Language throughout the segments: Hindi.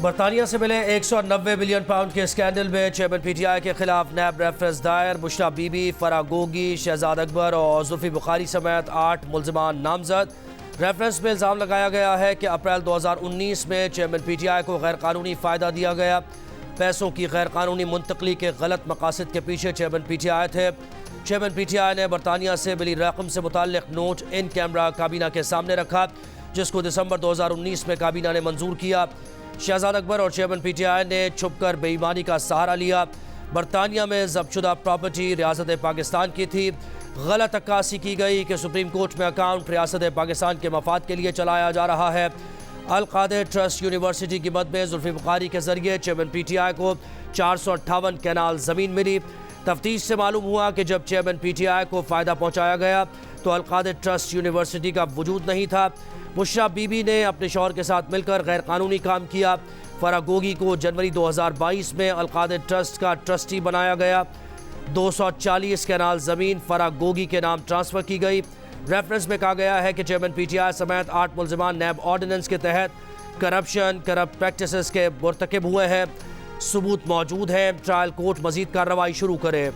बरतानिया से मिले 190 बिलियन पाउंड के स्कैंडल में चेयरमैन पीटीआई के खिलाफ नैब रेफरेंस दायर। बुशरा बीबी, फराह गोगी, शहजाद अकबर और जुल्फी बुखारी समेत 8 मुल्जिमान नामजद। रेफरेंस में इल्ज़ाम लगाया गया है कि अप्रैल 2019 में चेयरमैन पीटीआई को गैर कानूनी फ़ायदा दिया गया। पैसों की गैर कानूनी मुंतकली के गलत मकासद के पीछे चेयरमैन पीटीआई थे। चेयरमैन पीटीआई ने बरतानिया से मिली रकम से मुताल्लिक नोट इन कैमरा काबीना के सामने रखा, जिसको दिसंबर 2019 में काबीना ने मंजूर किया। शहजाद अकबर और चेयरमैन पीटीआई ने छुपकर बेईमानी का सहारा लिया। बरतानिया में जब्तशुदा प्रॉपर्टी रियासत पाकिस्तान की थी। गलत अक्कासी की गई कि सुप्रीम कोर्ट में अकाउंट रियासत पाकिस्तान के मफाद के लिए चलाया जा रहा है। अल कादिर ट्रस्ट यूनिवर्सिटी की मद में जुल्फी बुखारी के जरिए चेयरमैन पीटीआई को 458 कैनाल ज़मीन मिली। तफ्तीश से मालूम हुआ कि जब चेयरमैन पीटीआई को फ़ायदा पहुँचाया गया तो अल कादिर ट्रस्ट यूनिवर्सिटी का वजूद नहीं था। बुशरा बीबी ने अपने शौहर के साथ मिलकर गैर कानूनी काम किया। फराह गोगी को जनवरी 2022 में अल कादिर ट्रस्ट का ट्रस्टी बनाया गया। 240 कैनाल ज़मीन फराह गोगी के नाम ट्रांसफ़र की गई। रेफरेंस में कहा गया है कि चेयरमैन पीटीआई समेत 8 मुल्जिमान नैब ऑर्डिनेंस के तहत करप्ट प्रैक्टिसेस के मुर्तकिब हुए हैं। सबूत मौजूद है। ट्रायल कोर्ट मजीद कार्रवाई शुरू करे।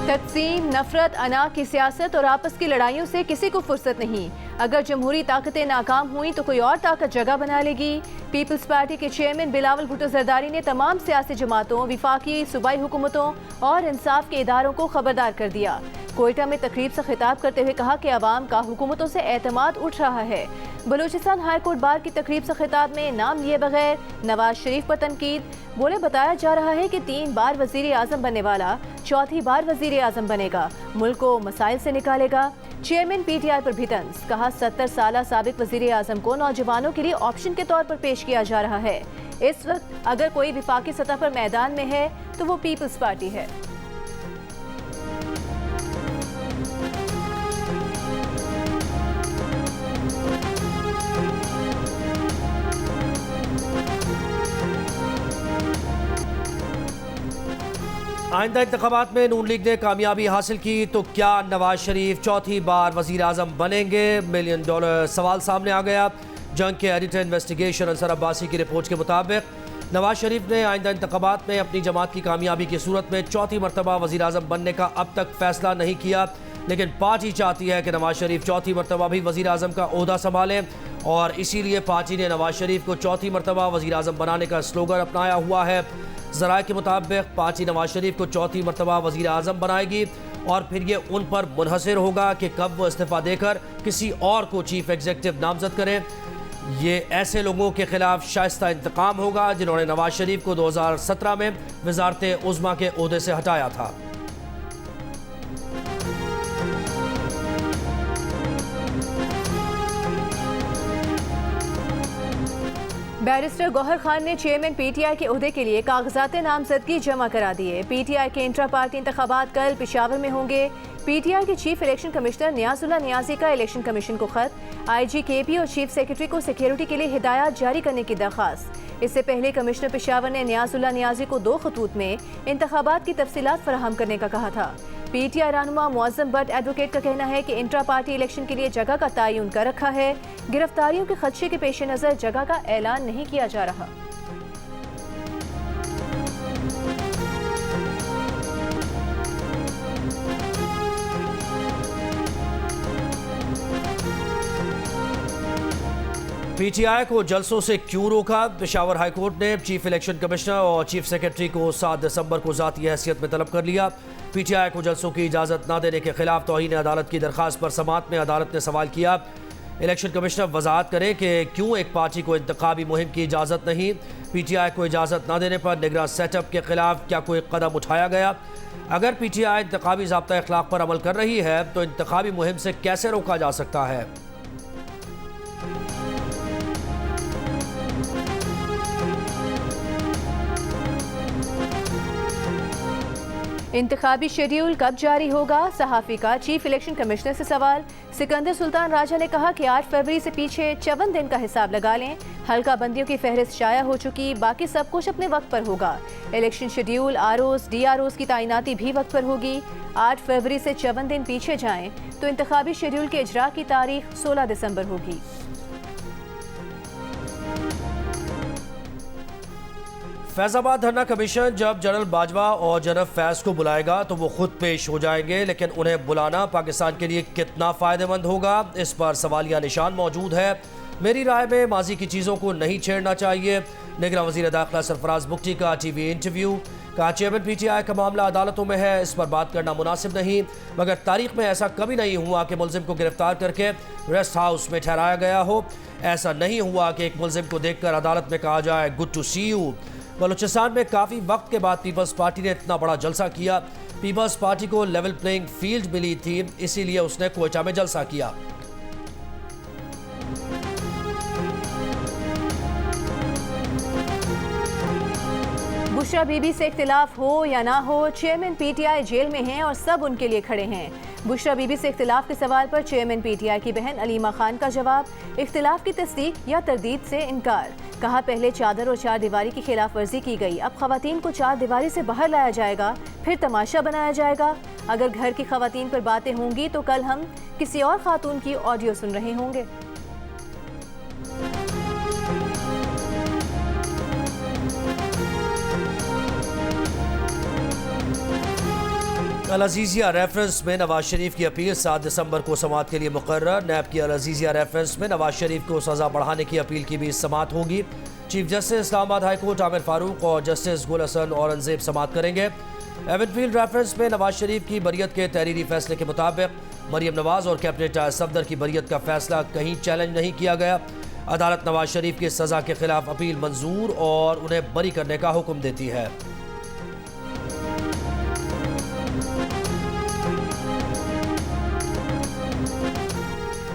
तक़सीम, नफरत, अना की सियासत और आपस की लड़ाइयों से किसी को फुर्सत नहीं। अगर जमहूरी ताकतें नाकाम हुई तो कोई और ताकत जगह बना लेगी। पीपल्स पार्टी के चेयरमैन बिलावल भुट्टो जरदारी ने तमाम सियासी जमातों, विफाकी सूबाई हुकूमतों और इंसाफ के इदारों को खबरदार कर दिया। कोयटा में तकरीब से खिताब करते हुए कहा कि अवाम का हुकूमतों से एतमाद उठ रहा है। बलूचिस्तान हाई कोर्ट बार की तकरीब से खिताब में नाम लिए बगैर नवाज शरीफ पर तनकीद। बोले, बताया जा रहा है कि 3 बार वजीर आजम बनने वाला 4थी बार वजीर आजम बनेगा, मुल्क को मसाइल से निकालेगा। चेयरमैन पीटीआई पर भी तंज। कहा 70 साल साबिक वजीर आजम को नौजवानों के लिए ऑप्शन के तौर पर पेश किया जा रहा है। इस वक्त अगर कोई विफाकी सतह पर मैदान में है तो वो पीपल्स पार्टी है। आइंदा इंतखाबात में नून लीग ने कामयाबी हासिल की तो क्या नवाज शरीफ 4थी बार वजीर आजम बनेंगे? $1 मिलियन सवाल सामने आ गया। जंग के एडिटर इन्वेस्टिगेशन अंसर अब्बासी की रिपोर्ट के मुताबिक नवाज शरीफ ने आइंदा इंतखाबात में अपनी जमात की कामयाबी की सूरत में 4थी मरतबा वजीर आजम बनने का अब तक फैसला नहीं किया, लेकिन पार्टी चाहती है कि नवाज शरीफ 4थी मरतबा भी वजीर आजम का ओहदा संभालें और इसीलिए पार्टी ने नवाज शरीफ को 4थी मरतबा वजीर आजम बनाने का स्लोगन अपनाया हुआ है। ज़राए के मुताबिक पार्टी नवाज शरीफ को 4थी मरतबा वजीर आजम बनाएगी और फिर ये उन पर मुनहसर होगा कि कब वो इस्तीफ़ा देकर किसी और को चीफ एग्जीक्यूटिव नामजद करें। ये ऐसे लोगों के खिलाफ शाइस्ता इंतकाम होगा जिन्होंने नवाज शरीफ को 2017 में वज़ारत उज़्मा के ओहदे से हटाया था। बैरिस्टर गौहर खान ने चेयरमैन पीटीआई के ओहदे के लिए कागजात नामजदगी जमा करा दिए। पीटीआई के इंट्रा पार्टी इंतखाबात कल पेशावर में होंगे। पीटीआई के चीफ इलेक्शन कमिश्नर नियाजुल्ला नियाजी का इलेक्शन कमीशन को खत। आईजी केपी और चीफ सेक्रेटरी को सिक्योरिटी के लिए हिदायत जारी करने की दरख्वास्त। इससे पहले कमिश्नर पेशावर ने नियाजुल्ला नियाजी को 2 खतूत में इंतखाबात की तफसीलात फराहम करने का कहा था। पीटीआई रहनुमा मुअज्जम बट एडवोकेट का कहना है कि इंट्रा पार्टी इलेक्शन के लिए जगह का तयन कर रखा है। गिरफ्तारियों के खदशे के पेश नज़र जगह का ऐलान नहीं किया जा रहा। पीटीआई को जलसों से क्यों रोका? पेशावर हाई कोर्ट ने चीफ इलेक्शन कमिश्नर और चीफ सेक्रेटरी को 7 दिसंबर को ज़ाती हैसियत में तलब कर लिया। पीटीआई को जलसों की इजाज़त न देने के खिलाफ तौहीन अदालत की दरख्वास्त पर समाअत में अदालत ने सवाल किया। इलेक्शन कमिश्नर वजाहत करें कि क्यों एक पार्टी को इंतखाबी मुहिम की इजाज़त नहीं। पीटीआई को इजाज़त न देने पर निगरान सेटअप के खिलाफ क्या कोई कदम उठाया गया? अगर पीटीआई इंतखाबी ज़ाब्ता अखलाक पर अमल कर रही है तो इंतखाबी मुहिम से कैसे रोका जा सकता है? इंतखाबी शेड्यूल कब जारी होगा? सहाफ़ी का चीफ इलेक्शन कमिश्नर से सवाल। सिकंदर सुल्तान राजा ने कहा कि 8 फरवरी से पीछे 54 दिन का हिसाब लगा लें। हल्का बंदियों की फहरिस्त शाया हो चुकी, बाकी सब कुछ अपने वक्त पर होगा। इलेक्शन शेड्यूल, आरओज़, डीआरओज़ की तैनाती भी वक्त पर होगी। 8 फरवरी से 54 दिन पीछे जाएं तो इंतखाबी शेड्यूल के इजरा की तारीख 16 दिसंबर होगी। फैजाबाद धरना कमीशन जब जनरल बाजवा और जनरल फैज को बुलाएगा तो वो खुद पेश हो जाएंगे, लेकिन उन्हें बुलाना पाकिस्तान के लिए कितना फ़ायदेमंद होगा, इस पर सवालिया निशान मौजूद है। मेरी राय में माजी की चीज़ों को नहीं छेड़ना चाहिए। निगरान वज़ीर दाखिला सरफराज बुख्ती का टीवी इंटरव्यू। कहा चेयरमैन PTI का मामला अदालतों में है, इस पर बात करना मुनासिब नहीं, मगर तारीख में ऐसा कभी नहीं हुआ कि मुलजिम को गिरफ्तार करके रेस्ट हाउस में ठहराया गया हो। ऐसा नहीं हुआ कि एक मुलजिम को देखकर अदालत में कहा जाए good to see you. Balochistan में काफ़ी वक्त के बाद पीपल्स पार्टी ने इतना बड़ा जलसा किया। पीपल्स पार्टी को लेवल प्लेइंग फील्ड मिली थी, इसीलिए उसने क्वेटा में जलसा किया। बुशरा बीबी से इख्तिलाफ हो या ना हो, चेयरमैन PTI जेल में हैं और सब उनके लिए खड़े हैं। बुशरा बीबी से इख्तिलाफ के सवाल पर चेयरमैन PTI की बहन अलीमा खान का जवाब, इख्तिलाफ की तस्दीक या तरदीद से इनकार। कहा पहले चादर और चार दीवारी की खिलाफ वर्जी की गई, अब खवातीन को चार दीवारी से बाहर लाया जाएगा, फिर तमाशा बनाया जाएगा। अगर घर की खवातीन पर बातें होंगी तो कल हम किसी और खातून की ऑडियो सुन रहे होंगे। अल अजीज़िया रेफरेंस में नवाज शरीफ की अपील 7 दिसंबर को समाअत के लिए मुकर्रर। नैब की अल अजीज़िया रेफरेंस में नवाज शरीफ को सज़ा बढ़ाने की अपील की भी समाअत होगी। Chief justice Islamabad high court Aamir Farooq और जस्टिस गुल हसन औरंगजेब समाअत करेंगे। एवनफील्ड रेफरेंस में नवाज शरीफ की बरियत के तहरीरी फैसले के मुताबिक मरियम नवाज और कैबिनेट सफदर की बरियत का फैसला कहीं चैलेंज नहीं किया गया। अदालत नवाज शरीफ की सज़ा के खिलाफ अपील मंजूर और उन्हें बरी करने का हुक्म देती है।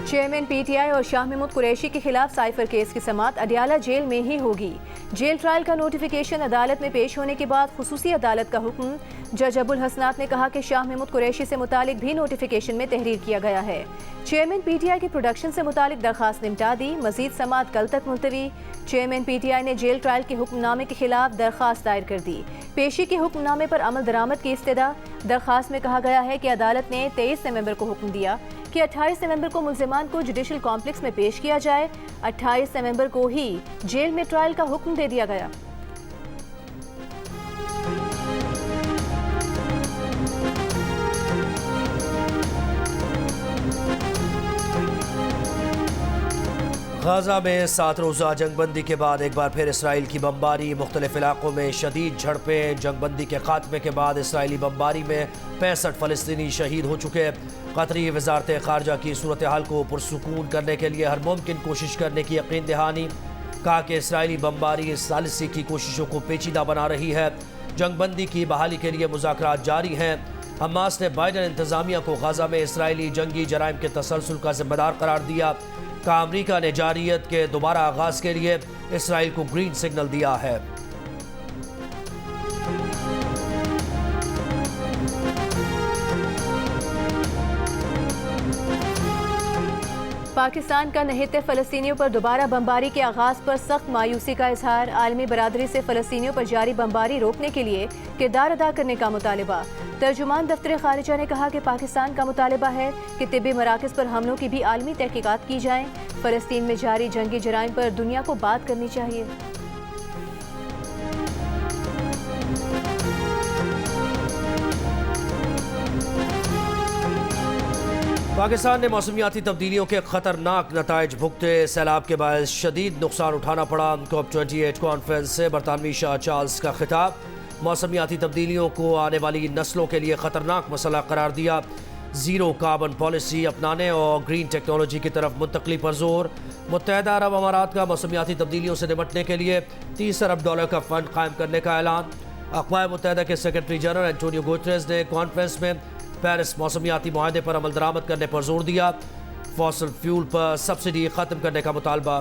चेयरमैन PTI और शाह महमूद कुरैशी के खिलाफ साइफर केस की समाअत अडियाला जेल में ही होगी। जेल ट्रायल का नोटिफिकेशन अदालत में पेश होने के बाद खुसूसी अदालत का हुक्म। जज अबुल हसनात ने कहा कि शाह महमूद कुरैशी से मुतालिक भी नोटिफिकेशन में तहरीर किया गया है। चेयरमैन PTI की प्रोडक्शन से मुतालिक दरखास्त निपटा दी, मजीद समाअत कल तक मुलतवी। चेयरमैन PTI ने जेल ट्रायल के हुक्मनामे के खिलाफ दरखास्त दायर कर दी। पेशी के हुक्मनामे पर अमल दरामद की इस्तदा। दरखास्त में कहा गया है कि अदालत ने 23 नवंबर को हुक्म दिया कि 28 नवंबर को मुल्जिमान को जुडिशल कॉम्प्लेक्स में पेश किया जाए। 28 नवंबर को ही जेल में ट्रायल का हुक्म दे दिया गया। गाजा में 7 रोज़ा जंगबंदी के बाद एक बार फिर इसराइल की बमबारी। मुख्तलिफ इलाकों में शदीद झड़पें। जंगबंदी के खात्मे के बाद इसराइली बमबारी में 65 फ़लस्तीनी शहीद हो चुके। कतरी वजारत ख़ारजा की सूरत हाल को पुरसुकून करने के लिए हर मुमकिन कोशिश करने की यकीन दहानी। कहा कि इसराइली बमबारी सालिसी की कोशिशों को पेचीदा बना रही है। जंगबंदी की बहाली के लिए मुज़ाकरात जारी हैं। हमास ने बाइडन इंतज़ामिया को गाजा में इसराइली जंगी जराइम के तसलसल का जिम्मेदार करार दिया। का अमरीका ने जारियत के दोबारा आगाज के लिए इसराइल को ग्रीन सिग्नल दिया है। पाकिस्तान का नहते फ़लस्तीनियों पर दोबारा बमबारी के आगाज़ पर सख्त मायूसी का इजहार। आलमी बरादरी से फ़लस्तीनियों पर जारी बमबारी रोकने के लिए किरदार अदा करने का मुतालबा। तर्जुमान दफ्तर खारिजा ने कहा कि पाकिस्तान का मुतालबा है कि तिब्बी मराकज़ पर हमलों की भी आलमी तहकीकात की जाएँ। फ़लस्तीन में जारी जंगी जराइम पर दुनिया को बात करनी चाहिए। पाकिस्तान ने मौसमियाती तब्दीलियों के खतरनाक नताइज भुगते। सैलाब के बायस शदीद नुकसान उठाना पड़ा। COP28 कॉन्फ्रेंस से बरतानवी शाह चार्ल्स का खिताब। मौसमियाती तब्दीलियों को आने वाली नस्लों के लिए खतरनाक मसला करार दिया। ज़ीरो कार्बन पॉलिसी अपनाने और ग्रीन टेक्नोलॉजी की तरफ मुंतकली पर जोर। मुत्तहदा अरब अमारात का मौसमियाती तब्दीलियों से निपटने के लिए $30 अरब का फ़ंड कायम करने का ऐलान। अक़वाम मुत्तहदा के सेक्रेटरी जनरल एंटोनियो गुटेरेस ने कॉन्फ्रेंस में पेरिस मौसमियाती मुआहदे पर अमल दरामद करने पर जोर दिया। फॉसिल फ्यूल पर सब्सिडी ख़त्म करने का मुतालबा।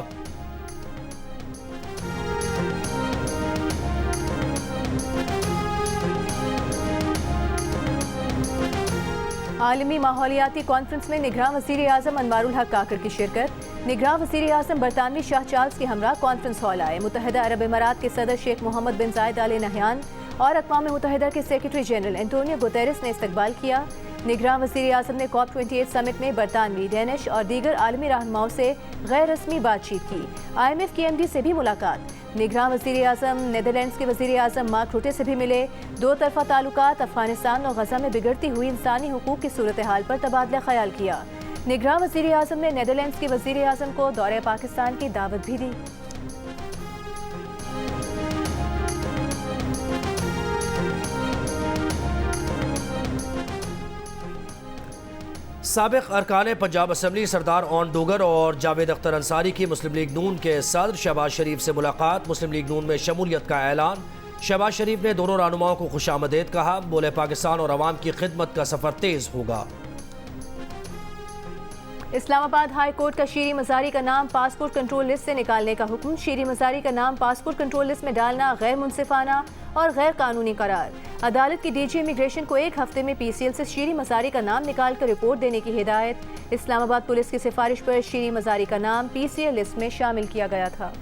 आलमी माहौलियाती कॉन्फ्रेंस में निगरां वज़ीर आज़म अनवारुल हक काकर की शिरकत। निगरां वज़ीर आज़म बरतानवी शाह चार्ल्स के हमरा कॉन्फ्रेंस हॉल आए। मुत्तहिदा अरब इमारात के सदर शेख मोहम्मद बिन जायद आल नहयान और अक़वाम मुत्तहिदा के सेक्रेटरी जनरल एंटोनियो गुतेरेस ने इस्तकबाल किया। निगरां वज़ीर आज़म ने COP28 समिट में बरतानवी, डेनिश और दीगर आलमी रहनुमाओं से गैर रस्मी बातचीत की। IMF की MD से भी मुलाकात। निगरां वज़ीर आज़म नीदरलैंड्स के वज़ीर आज़म मार्क रुटे से भी मिले। दो तरफ़ा ताल्लुकात, अफगानिस्तान और गजा में बिगड़ती हुई इंसानी हुकूक की सूरत हाल पर तबादला ख्याल किया। निगरां वज़ीर आज़म ने नीदरलैंड्स के वज़ीर आज़म को दौरे पाकिस्तान की दावत भी दी। साबिक़ अरकान पंजाब असम्बली सरदार ओन डोगर और जावेद अख्तर अंसारी की मुस्लिम लीग नून के सदर शहबाज शरीफ से मुलाकात। मुस्लिम लीग नून में शमूलियत का ऐलान। शहबाज शरीफ ने दोनों रहनुमाओं को खुशामदीद कहा। बोले पाकिस्तान और अवाम की खिदमत का सफ़र तेज़ होगा। इस्लामाबाद हाई कोर्ट का शीरी मज़ारी का नाम पासपोर्ट कंट्रोल लिस्ट से निकालने का हुक्म। शीरी मज़ारी का नाम पासपोर्ट कंट्रोल लिस्ट में डालना गैर मुनसिफाना और गैर कानूनी करार। अदालत की DG इमिग्रेशन को 1 हफ्ते में PCL से शीरी मज़ारी का नाम निकाल कर रिपोर्ट देने की हिदायत। इस्लामाबाद पुलिस की सिफारिश पर शीरी मज़ारी का नाम PCL लिस्ट में शामिल किया गया था।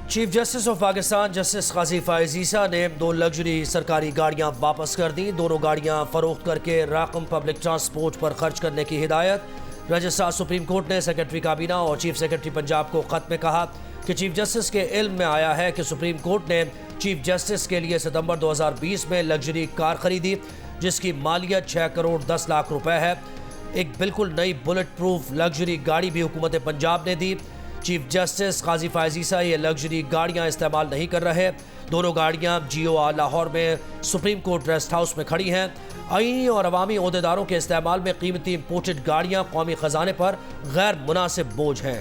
Chief justice of Pakistan justice Qazi Faez Isa ने 2 लग्जरी सरकारी गाड़ियां वापस कर दी। दोनों गाड़ियां फरोख्त करके रकम पब्लिक ट्रांसपोर्ट पर खर्च करने की हिदायत। रजिस्ट्रार सुप्रीम कोर्ट ने सेक्रेटरी काबीना और चीफ सेक्रेटरी पंजाब को खत में कहा कि चीफ जस्टिस के इल्म में आया है कि सुप्रीम कोर्ट ने चीफ जस्टिस के लिए सितंबर 2020 में लग्जरी कार खरीदी जिसकी मालियत 6 करोड़ 10 लाख रुपए है। एक बिल्कुल नई बुलेट प्रूफ लग्जरी गाड़ी भी हुकूमत पंजाब ने दी। चीफ जस्टिस काजी फायज़ ईसा ये लग्जरी गाड़ियां इस्तेमाल नहीं कर रहे। दोनों गाड़ियां GOR लाहौर में सुप्रीम कोर्ट रेस्ट हाउस में खड़ी हैं। आईनी और अवामी ओहदेदारों के इस्तेमाल में कीमती इंपोर्टेड गाड़ियां कौमी खजाने पर गैर मुनासिब बोझ हैं।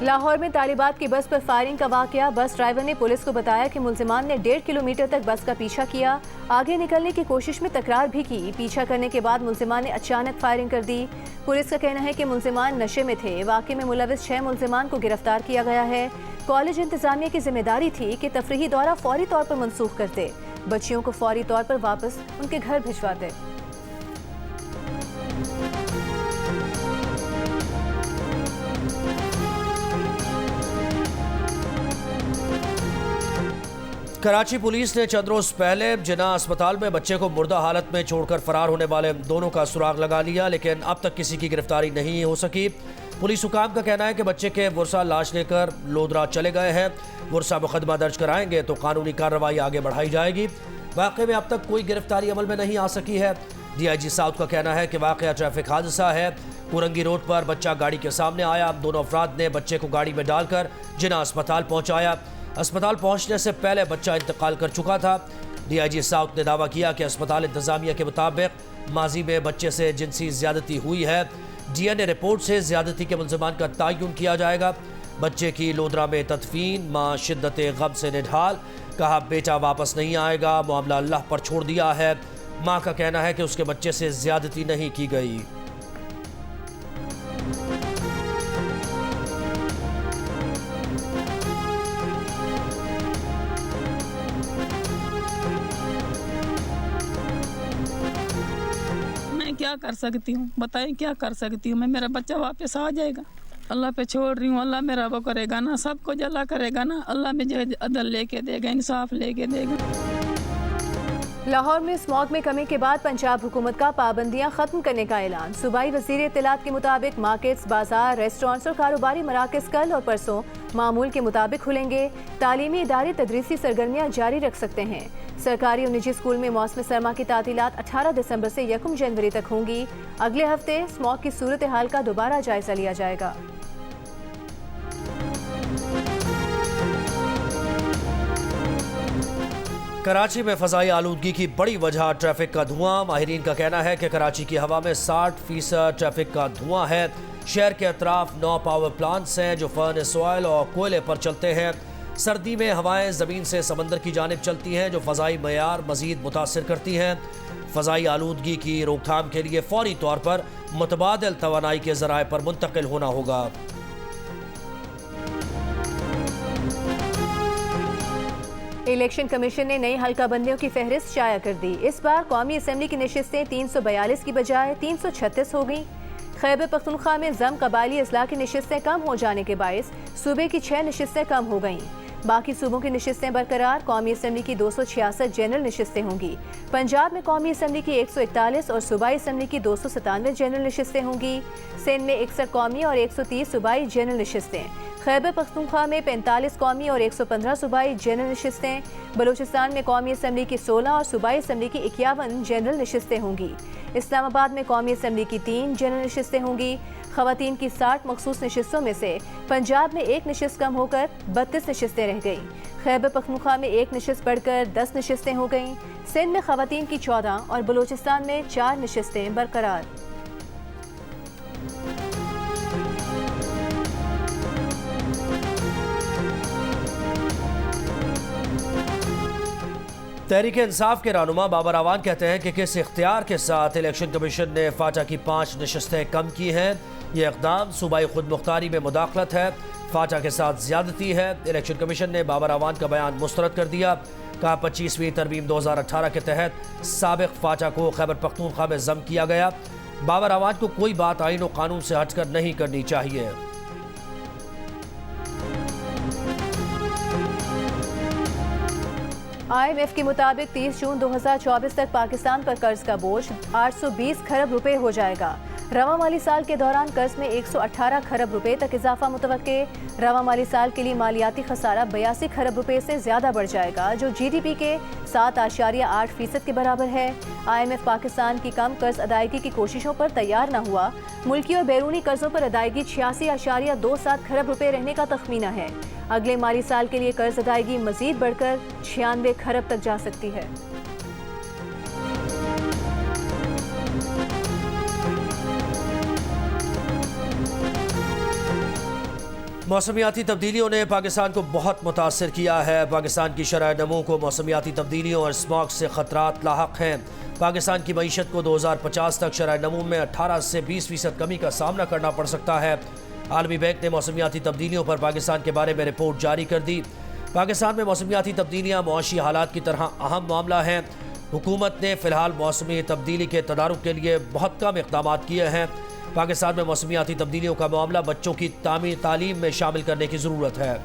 लाहौर में तालिबात की बस पर फायरिंग का वाकया। बस ड्राइवर ने पुलिस को बताया कि मुल्जिमान ने 1.5 किलोमीटर तक बस का पीछा किया। आगे निकलने की कोशिश में तकरार भी की। पीछा करने के बाद मुल्जिमान ने अचानक फायरिंग कर दी। पुलिस का कहना है कि मुल्जिमान नशे में थे। वाकये में मुलविस 6 मुल्जिमान को गिरफ्तार किया गया है। कॉलेज इंतजामिया की जिम्मेदारी थी कि तफरीही दौरा फौरी तौर पर मनसूख करते, बच्चियों को फौरी तौर पर वापस उनके घर भिजवाते। कराची पुलिस ने चंद रोज पहले जिन्ना अस्पताल में बच्चे को मुर्दा हालत में छोड़कर फरार होने वाले दोनों का सुराग लगा लिया, लेकिन अब तक किसी की गिरफ्तारी नहीं हो सकी। पुलिस हुकाम का कहना है कि बच्चे के वर्षा लाश लेकर लोधरा चले गए हैं। वर्षा मुकदमा दर्ज कराएंगे तो कानूनी कार्रवाई आगे बढ़ाई जाएगी। वाकये में अब तक कोई गिरफ्तारी अमल में नहीं आ सकी है। DIG साउथ का कहना है कि वाकया ट्रैफिक हादसा है। कुरंगी रोड पर बच्चा गाड़ी के सामने आया। दोनों अफराद ने बच्चे को गाड़ी में डालकर जिन्ना अस्पताल पहुँचाया। अस्पताल पहुंचने से पहले बच्चा इंतकाल कर चुका था। DIG साउथ ने दावा किया कि अस्पताल इंतजामिया के मुताबिक माजी में बच्चे से जिनसी ज्यादती हुई है। DNA रिपोर्ट से ज्यादती के मुल्जिमान का तयन किया जाएगा। बच्चे की लोधरा में तदफीन। माँ शिद्दत गम से निढाल। कहा बेटा वापस नहीं आएगा, मामला अल्लाह पर छोड़ दिया है। माँ का कहना है कि उसके बच्चे से ज्यादती नहीं की गई। क्या कर सकती हूँ, बताएं क्या कर सकती हूँ मैं। मेरा बच्चा वापस आ जाएगा, अल्लाह पे छोड़ रही हूँ। अल्लाह मेरा वो करेगा ना, सब कुछ अल्लाह करेगा ना। अल्लाह मुझे अदल लेके देगा, इंसाफ लेके देगा। लाहौर में स्मॉग में कमी के बाद पंजाब हुकूमत का पाबंदियां खत्म करने का ऐलान। सूबाई वज़ीर इत्तलात के मुताबिक मार्केट्स, बाजार, रेस्टोरेंट्स और कारोबारी मराकज़ कल और परसों मामूल के मुताबिक खुलेंगे। तालीमी इदारे तदरीसी सरगर्मियाँ जारी रख सकते हैं। सरकारी और निजी स्कूल में मौसम सरमा की तातीलात 18 दिसंबर से 1 जनवरी तक होंगी। अगले हफ्ते स्मॉग की सूरत हाल का दोबारा जायजा लिया जाएगा। कराची में फ़ज़ाई आलूदगी की बड़ी वजह ट्रैफिक का धुआं। माहिरीन का कहना है कि कराची की हवा में 60% ट्रैफिक का धुआं है। शहर के अतराफ 9 पावर प्लांट्स हैं जो फर्नेस ऑयल और कोयले पर चलते हैं। सर्दी में हवाएं ज़मीन से समंदर की जानिब चलती हैं, जो फ़ज़ाई मयार मज़ीद मुतासिर करती हैं। फ़ज़ाई आलूदगी की रोकथाम के लिए फ़ौरी तौर पर मुतबादिल तवानाई के ज़राए पर मुंतकिल होना होगा। इलेक्शन कमीशन ने नई हल्का बंदियों की फहरिस्त शाया कर दी। इस बार कौमी असम्बली की नशिस्तें 342 की बजाय 336 हो गईं। खैबर पख्तूनख्वा में ज़म कबायली अजला की नशिस्तें कम हो जाने के बायस सूबे की 6 नशिस्तें कम हो गईं। बाकी सूबों की नशिस्तें बरकरार। कौमी असम्बली की 266 जनरल नशिस्तें होंगी। पंजाब में कौमी असम्बली की 141 और सूबाई असम्बली की 297 जनरल नशिस्तें होंगी। सिंध में 61 कौमी और 130 सूबाई जनरल नशिस्तें। खैबर पख्तूनख्वा में 45 कौमी और 115 सूबाई जनरल नशिस्तें। बलूचिस्तान में कौमी असम्बली की 16 और सूबाई असम्बली की 51 जनरल नशिस्तें होंगी। इस्लामाबाद में कौमी असम्बली की 3 जनरल नशिस्तें होंगी। ख़वातीन की 60 मखसूस नशिस्तों में से पंजाब में 1 नशिस्त कम होकर 32 नशिस्तें रह गईं। खैबर पख्तूनख्वा में 1 नशिस्त बढ़कर 10 नशिस्तें हो गईं। सिंध में ख़वातीन की 14 और बलूचिस्तान में 4 नशिस्तें बरकरार। तहरीक इंसाफ के रहनुमा बाबर अवान कहते हैं कि किस इख्तियार के साथ इलेक्शन कमीशन ने फाटा की 5 नशिस्तें कम की हैं। ये इक़दाम सूबाई खुद मुख्तारी में मुदाखलत है, फाटा के साथ ज़्यादती है। इलेक्शन कमीशन ने बाबर अवान का बयान मुस्तरद कर दिया। कहा 25वीं तरमीम 2018 के तहत साबिक फाटा को खैबर पख्तूनख्वा में ज़म किया गया। बाबर अवान को कोई बात आईन और कानून से हटकर नहीं करनी चाहिए। IMF के मुताबिक 30 जून 2024 तक पाकिस्तान पर कर्ज का बोझ 820 खरब रुपए हो जाएगा। रवा माली साल के दौरान कर्ज में 118 खरब रुपए तक इजाफा मुतवक्के। रवा माली साल के लिए मालियाती खसारा 82 खरब रुपए से ज्यादा बढ़ जाएगा, जो GDP के 7.8% के बराबर है। IMF पाकिस्तान की कम कर्ज अदायगी की कोशिशों पर तैयार न हुआ। मुल्की और बैरूनी कर्जों पर अदायगी 86.27 खरब रुपए रहने का तखमीना है। अगले माली साल के लिए कर्ज अदायगी मजीद बढ़कर 96 खरब तक जा सकती है। मौसमियाती तब्दीलियों ने पाकिस्तान को बहुत मुतासर किया है। पाकिस्तान की शरह नमू को मौसमियाती तब्दीलियों और स्मॉग से ख़तरात लाहक हैं। पाकिस्तान की मईशत को 2050 तक शरह नमू में 18 से 20% कमी का सामना करना पड़ सकता है। आलमी बैंक ने मौसमियाती तब्दीलियों पर पाकिस्तान के बारे में रिपोर्ट जारी कर दी। पाकिस्तान में मौसमियाती तब्दीलियाँ मुआशी हालात की तरह अहम मामला हैं। हुकूमत ने फ़िलहाल मौसमी तब्दीली के तदारुक के लिए बहुत कम इक़दाम किए हैं। पाकिस्तान में मौसमियाती तब्दीलियों का मामला बच्चों की तालीम में शामिल करने की ज़रूरत है।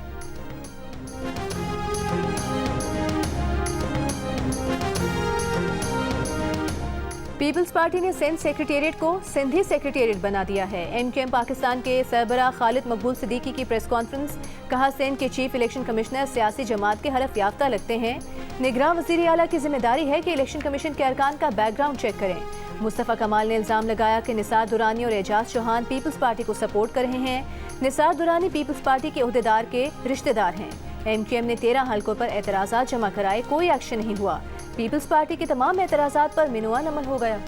पीपल्स पार्टी ने सिंध सेक्रेटेरिएट को सिंधी सेक्रेटेरिएट बना दिया है। MKM पाकिस्तान के सरबराह खालिद मकबूल सिद्दीकी की प्रेस कॉन्फ्रेंस। कहा सिंध के चीफ इलेक्शन कमिश्नर सियासी जमात के हलफ याफ्ता लगते हैं। निगरान वज़ीर आला की जिम्मेदारी है कि इलेक्शन कमीशन के अरकान का बैकग्राउंड चेक करें। मुस्तफ़ा कमाल ने इल्ज़ाम लगाया कि निसार दुरानी और एजाज चौहान पीपल्स पार्टी को सपोर्ट कर रहे हैं। निसार दुरानी पीपल्स पार्टी के ओहदेदार के रिश्तेदार हैं। MKM ने 13 हलकों पर एतराज़ात जमा कराए, कोई एक्शन नहीं हुआ। पीपल्स पार्टी के तमाम एतराज़ात पर मिनुआन अमल हो गया।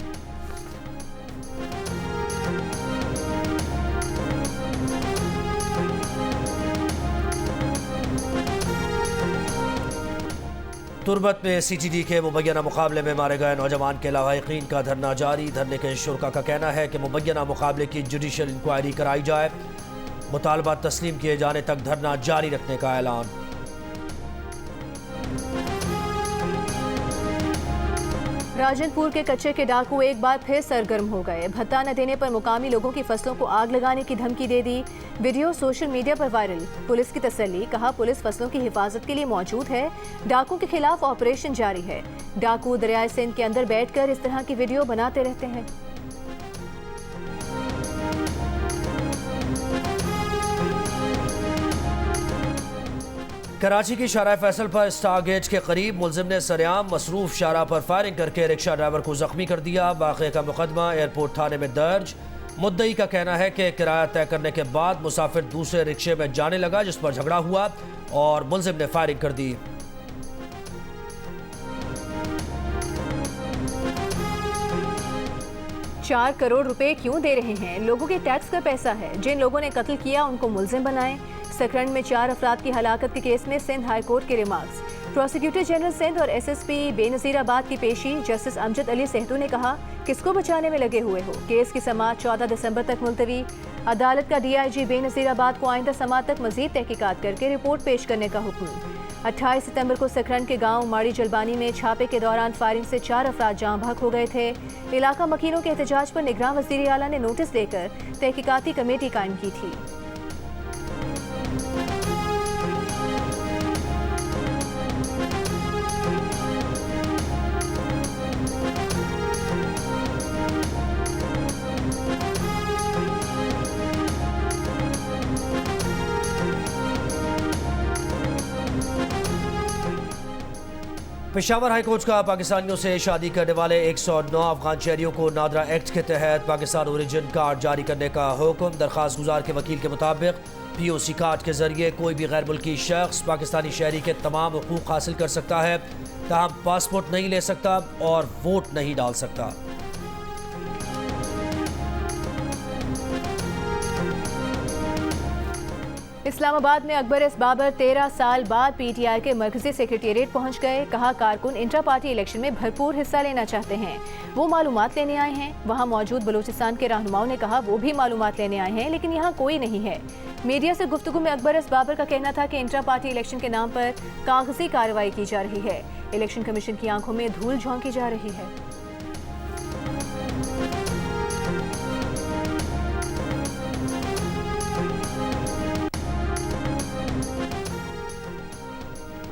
तुरबत में CTD के मुबैना मुकाबले में मारे गए नौजवान के लवाहिकीन का धरना जारी। धरने के शुरा का कहना है कि मुबैना मुकाबले की जुडिशल इंक्वायरी कराई जाए। मुतालबा तस्लीम किए जाने तक धरना जारी रखने का ऐलान। राजनपुर के कच्चे के डाकू एक बार फिर सरगर्म हो गए। भत्ता न देने पर मुकामी लोगों की फसलों को आग लगाने की धमकी दे दी। वीडियो सोशल मीडिया पर वायरल। पुलिस की तसल्ली। कहा पुलिस फसलों की हिफाजत के लिए मौजूद है। डाकू के खिलाफ ऑपरेशन जारी है। डाकू दरियाए सिंध के अंदर बैठकर इस तरह की वीडियो बनाते रहते हैं। कराची की शाहराह फैसल पर स्टार गेट के करीब मुलजिम ने सरेआम मसरूफ शाहराह पर फायरिंग करके रिक्शा ड्राइवर को जख्मी कर दिया। वाक़े का मुकदमा एयरपोर्ट थाने में दर्ज। मुद्दई का कहना है कि किराया तय करने के बाद मुसाफिर दूसरे रिक्शे में जाने लगा, जिस पर झगड़ा हुआ और मुलजिम ने फायरिंग कर दी। चार करोड़ रुपए क्यों दे रहे हैं? लोगों के टैक्स का पैसा है। जिन लोगों ने कत्ल किया उनको मुलजिम बनाएं। सकरंड में 4 अफराद की हलाकत के केस में सिंध हाई कोर्ट के रिमार्क्स। प्रोसिक्यूटर जनरल सिंध और एसएसपी बेनज़ीराबाद की पेशी जस्टिस अमजद अली सेहतू ने कहा, किसको बचाने में लगे हुए हो। केस की समाअत 14 दिसंबर तक मुलतवी। अदालत का डीआईजी बेनज़ीराबाद को आइंदा समाअत तक मजीद तहकीकात करके रिपोर्ट पेश करने का हुक्म। 28 सितंबर को सकरंड के गांव माड़ी जलबानी में छापे के दौरान फायरिंग से 4 अफराद जाँ बहक हो गए थे। इलाका मकीनों के एहतजाज पर निगरान वज़ीर आला ने नोटिस देकर तहकीकाती कमेटी कायम की थी। पेशावर हाईकोर्ट का पाकिस्तानियों से शादी करने वाले 109 अफगान शहरियों को नादरा एक्ट के तहत पाकिस्तान ओरिजिन कार्ड जारी करने का हुक्म। दरख्वास्त गुजार के वकील के मुताबिक पीओसी कार्ड के जरिए कोई भी गैर मुल्की शख्स पाकिस्तानी शहरी के तमाम हुकूक हासिल कर सकता है, ताहम पासपोर्ट नहीं ले सकता और वोट नहीं डाल सकता। इस्लामाबाद में अकबर एस बाबर 13 साल बाद पीटीआई के मरकजी सेक्रेटेरिएट पहुंच गए। कहा, कारकुन इंट्रा पार्टी इलेक्शन में भरपूर हिस्सा लेना चाहते हैं, वो मालूमात लेने आए हैं। वहां मौजूद बलूचिस्तान के रहनुमाओं ने कहा, वो भी मालूमात लेने आए हैं, लेकिन यहाँ कोई नहीं है। मीडिया से गुफ्तगू में अकबर एस बाबर का कहना था कि इंट्रा पार्टी इलेक्शन के नाम पर कागजी कार्रवाई की जा रही है। इलेक्शन कमीशन की आंखों में धूल झोंकी जा रही है।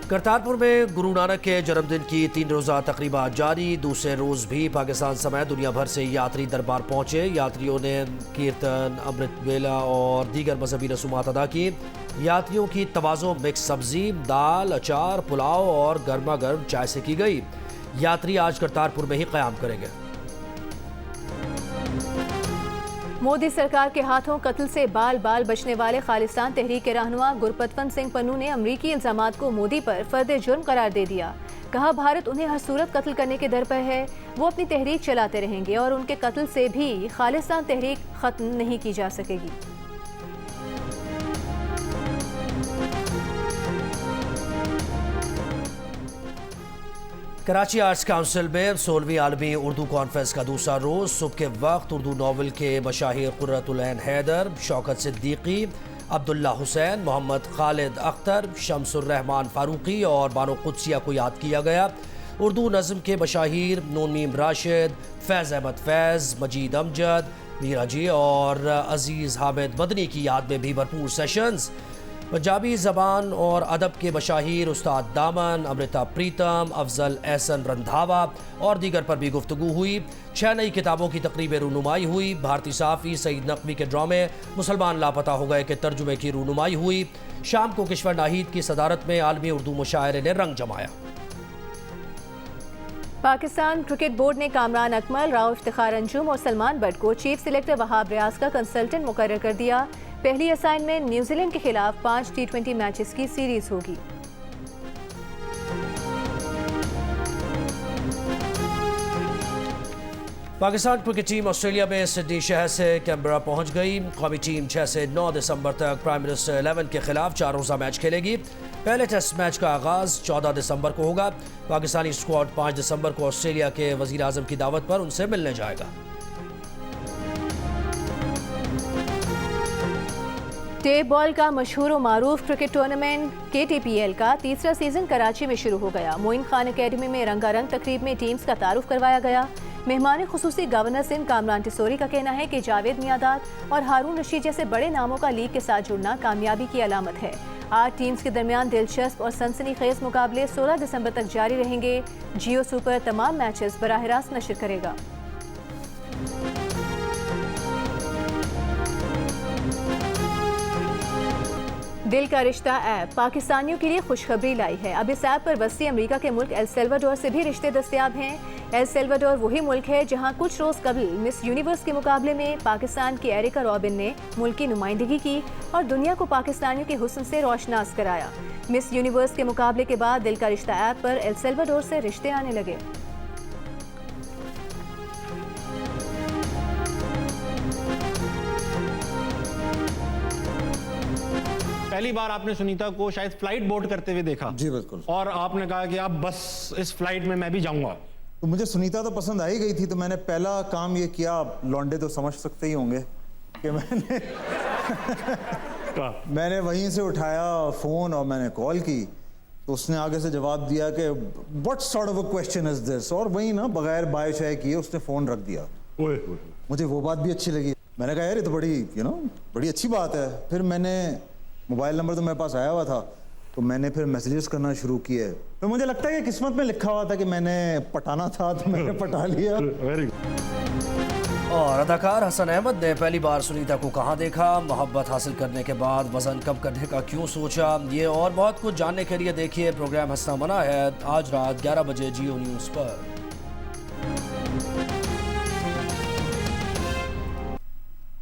करतारपुर में गुरु नानक के जन्मदिन की 3 रोज़ा तकरीबा जारी। दूसरे रोज़ भी पाकिस्तान समेत दुनिया भर से यात्री दरबार पहुँचे। यात्रियों ने कीर्तन, अमृत वेला और दीगर मजहबी रसूमात अदा की। यात्रियों की तवाज़ो मिक्स सब्जी, दाल, अचार, पुलाव और गर्मा गर्म चाय से की गई। यात्री आज करतारपुर में ही क़याम करेंगे। मोदी सरकार के हाथों कत्ल से बाल बाल बचने वाले खालिस्तान तहरीक के रहनुमा गुरपतवंत सिंह पन्नू ने अमरीकी इल्जामात को मोदी पर फर्द जुर्म करार दे दिया। कहा, भारत उन्हें हर सूरत कत्ल करने के दर पर है, वो अपनी तहरीक चलाते रहेंगे और उनके कत्ल से भी खालिस्तान तहरीक खत्म नहीं की जा सकेगी। कराची आर्ट्स काउंसिल में 16वीं आलमी उर्दू कॉन्फ्रेंस का दूसरा रोज़ सुबह के वक्त उर्दू नावल के मशाहिर कुर्रतुल ऐन हैदर, शौकत सिद्दीकी, अब्दुल्ला हुसैन, मोहम्मद खालिद अख्तर, शम्सुर रहमान फारूकी और बानो कुद्सिया को याद किया गया। उर्दू नज़म के मशाहिर नून मीम राशिद, फैज़ अहमद फैज़, मजीद अमजद, मीरा जी और अजीज़ हामिद मदनी की याद में भी भरपूर सेशंस। पंजाबी ज़बान और अदब के मशाहिर उस्ताद दामन, अमृता प्रीतम, अफजल एहसन रंधावा और दीगर पर भी गुफ्तगू हुई। 6 नई किताबों की तकरीब रूनुमाई हुई। भारतीय साफ़ी सईद नकवी के ड्रामे मुसलमान लापता हो गए के तर्जुमे की रूनुमाई हुई। शाम को किश्वर नाहिद की सदारत में आलमी उर्दू मुशायरे ने रंग जमाया। पाकिस्तान क्रिकेट बोर्ड ने कामरान अकमल, राव इफ्तिखार अंजुम और सलमान बट को चीफ सिलेक्टर वहाब रियाज का कंसल्टेंट मुकर्रर कर दिया। पहली असाइनमेंट न्यूजीलैंड के खिलाफ 5 T20 मैचेस की सीरीज होगी। पाकिस्तान क्रिकेट टीम ऑस्ट्रेलिया में सिडनी शहर से कैनबरा पहुंच गई। कौमी टीम 6 से 9 दिसंबर तक प्राइम मिनिस्टर 11 के खिलाफ 4 रोज़ा मैच खेलेगी। पहले टेस्ट मैच का आगाज़ 14 दिसंबर को होगा। पाकिस्तानी स्क्वाड 5 दिसंबर को ऑस्ट्रेलिया के वज़ीर आज़म की दावत पर उनसे मिलने जाएगा। टेप बॉल का मशहूर और मारूफ क्रिकेट टूर्नामेंट KTPL का तीसरा सीजन कराची में शुरू हो गया। मोइन खान एकेडमी में रंगारंग तकरीब में टीम्स का तारुफ करवाया गया। मेहमान खुसूसी गवर्नर सिंध कामरान टिसोरी का कहना है कि जावेद मियादाद और हारून रशीद जैसे बड़े नामों का लीग के साथ जुड़ना कामयाबी की अलामत है। 8 टीम्स के दरमियान दिलचस्प और सनसनीखेज मुकाबले 16 दिसंबर तक जारी रहेंगे। जियो सुपर तमाम मैचेस बराह रास्त नशर करेगा। दिल का रिश्ता ऐप पाकिस्तानियों के लिए खुशखबरी लाई है। अब इस ऐप पर वस्ती अमेरिका के मुल्क एल सल्वाडोर से भी रिश्ते दस्तयाब हैं। एल सल्वाडोर वही मुल्क है जहां कुछ रोज़ कबल मिस यूनिवर्स के मुकाबले में पाकिस्तान की एरिका रॉबिन ने मुल्क की नुमाइंदगी की और दुनिया को पाकिस्तानियों के हुस्न से रोशनास कराया। मिस यूनिवर्स के मुकाबले के बाद दिल का रिश्ता ऐप पर एल सल्वाडोर से रिश्ते आने लगे। पहली पहली बार आपने सुनीता को शायद फ्लाइट बोर्ड करते हुए देखा। जी बिल्कुल। और आपने कहा कि अब बस इस फ्लाइट में मैं भी जाऊंगा। तो मुझे सुनीता तो पसंद आ ही गई थी, तो मैंने पहला काम ये किया, आप लौंडे तो समझ सकते ही होंगे कि मैंने वहीं से उठाया फ़ोन और मैंने कॉल की। तो उसने आगे से जवाब दिया कि what sort of a question is this, और वहीं ना बगैर बाय शाय किए उसने फ़ोन रख दिया। मुझे वो बात भी अच्छी लगी। मैंने कहा यार ये तो बड़ी बड़ी अच्छी बात है। फिर मैंने मोबाइल नंबर तो मेरे पास आया हुआ था, तो मैंने फिर मैसेजेस करना शुरू किए। तो मुझे लगता है कि किस्मत में लिखा हुआ था कि मैंने पटाना था, तो मैंने पटा लिया। Very good. और अदाकार हसन अहमद ने पहली बार सुनीता को कहाँ देखा, मोहब्बत हासिल करने के बाद वजन कम करने का क्यों सोचा, ये और बहुत कुछ जानने के लिए देखिए प्रोग्राम हंसना मना है आज रात 11 बजे जियो न्यूज़ पर।